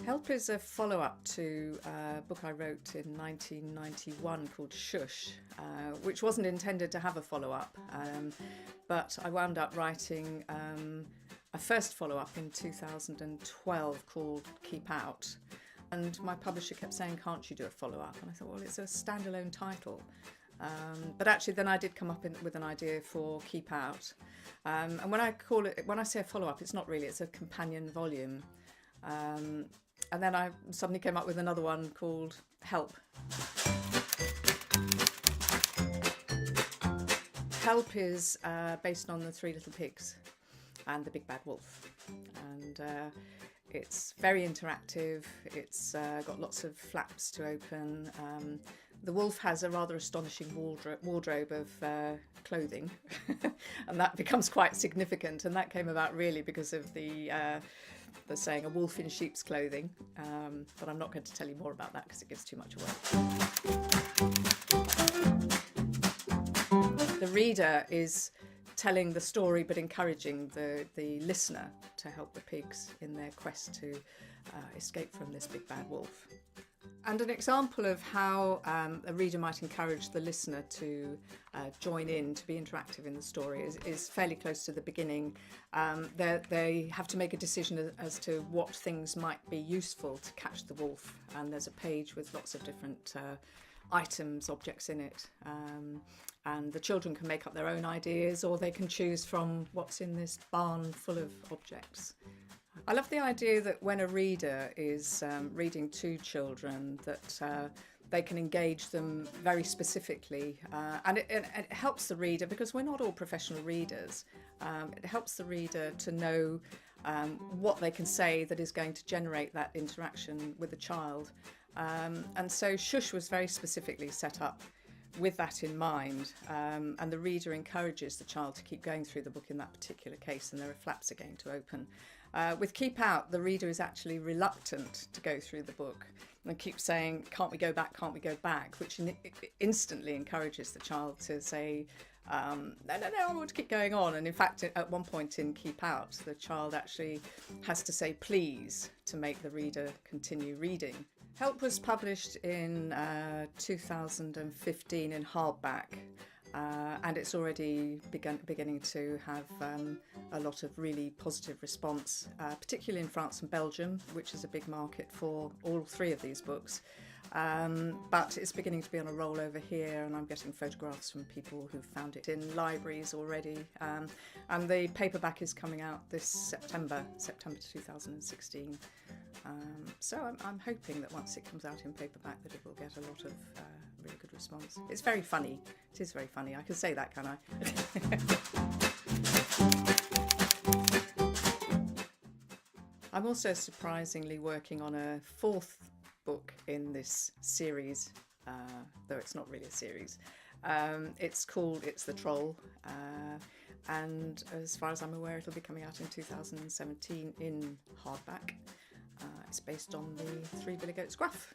Help is a follow-up to a book I wrote in 1991 called Shush, which wasn't intended to have a follow-up, but I wound up writing a first follow-up in 2012 called Keep Out, and my publisher kept saying, can't you do a follow-up? And I thought, well, it's a standalone title. But actually then I did come up with an idea for Keep Out, and when I say a follow-up, it's not really, it's a companion volume. And then I suddenly came up with another one called Help. Help is based on the Three Little Pigs and the Big Bad Wolf, and it's very interactive. It's got lots of flaps to open. The wolf has a rather astonishing wardrobe of clothing, and that becomes quite significant, and that came about really because of the saying, a wolf in sheep's clothing, but I'm not going to tell you more about that because it gives too much away. The reader is telling the story but encouraging the listener to help the pigs in their quest to escape from this big bad wolf. And an example of how a reader might encourage the listener to join in, to be interactive in the story, is fairly close to the beginning. They have to make a decision as to what things might be useful to catch the wolf, and there's a page with lots of different items, objects in it, and the children can make up their own ideas, or they can choose from what's in this barn full of objects. I love the idea that when a reader is reading to children, that they can engage them very specifically, and it helps the reader, because we're not all professional readers. It helps the reader to know what they can say that is going to generate that interaction with the child. And so Shush was very specifically set up with that in mind, and the reader encourages the child to keep going through the book in that particular case, and there are flaps again to open. With Keep Out, the reader is actually reluctant to go through the book and keeps saying, can't we go back, can't we go back, which instantly encourages the child to say, no, I want to keep going on. And in fact, at one point in Keep Out, the child actually has to say please to make the reader continue reading. Help was published in 2015 in hardback, and it's already beginning to have a lot of really positive response, particularly in France and Belgium, which is a big market for all three of these books. But it's beginning to be on a roll over here, and I'm getting photographs from people who found it in libraries already. And the paperback is coming out this September 2016. So I'm hoping that once it comes out in paperback that it will get a lot of really good response. It's very funny. It is very funny. I can say that, can I? I'm also surprisingly working on a fourth book in this series, though it's not really a series. It's called It's the Troll, and as far as I'm aware, it'll be coming out in 2017 in hardback. It's based on the Three Billy Goats Gruff.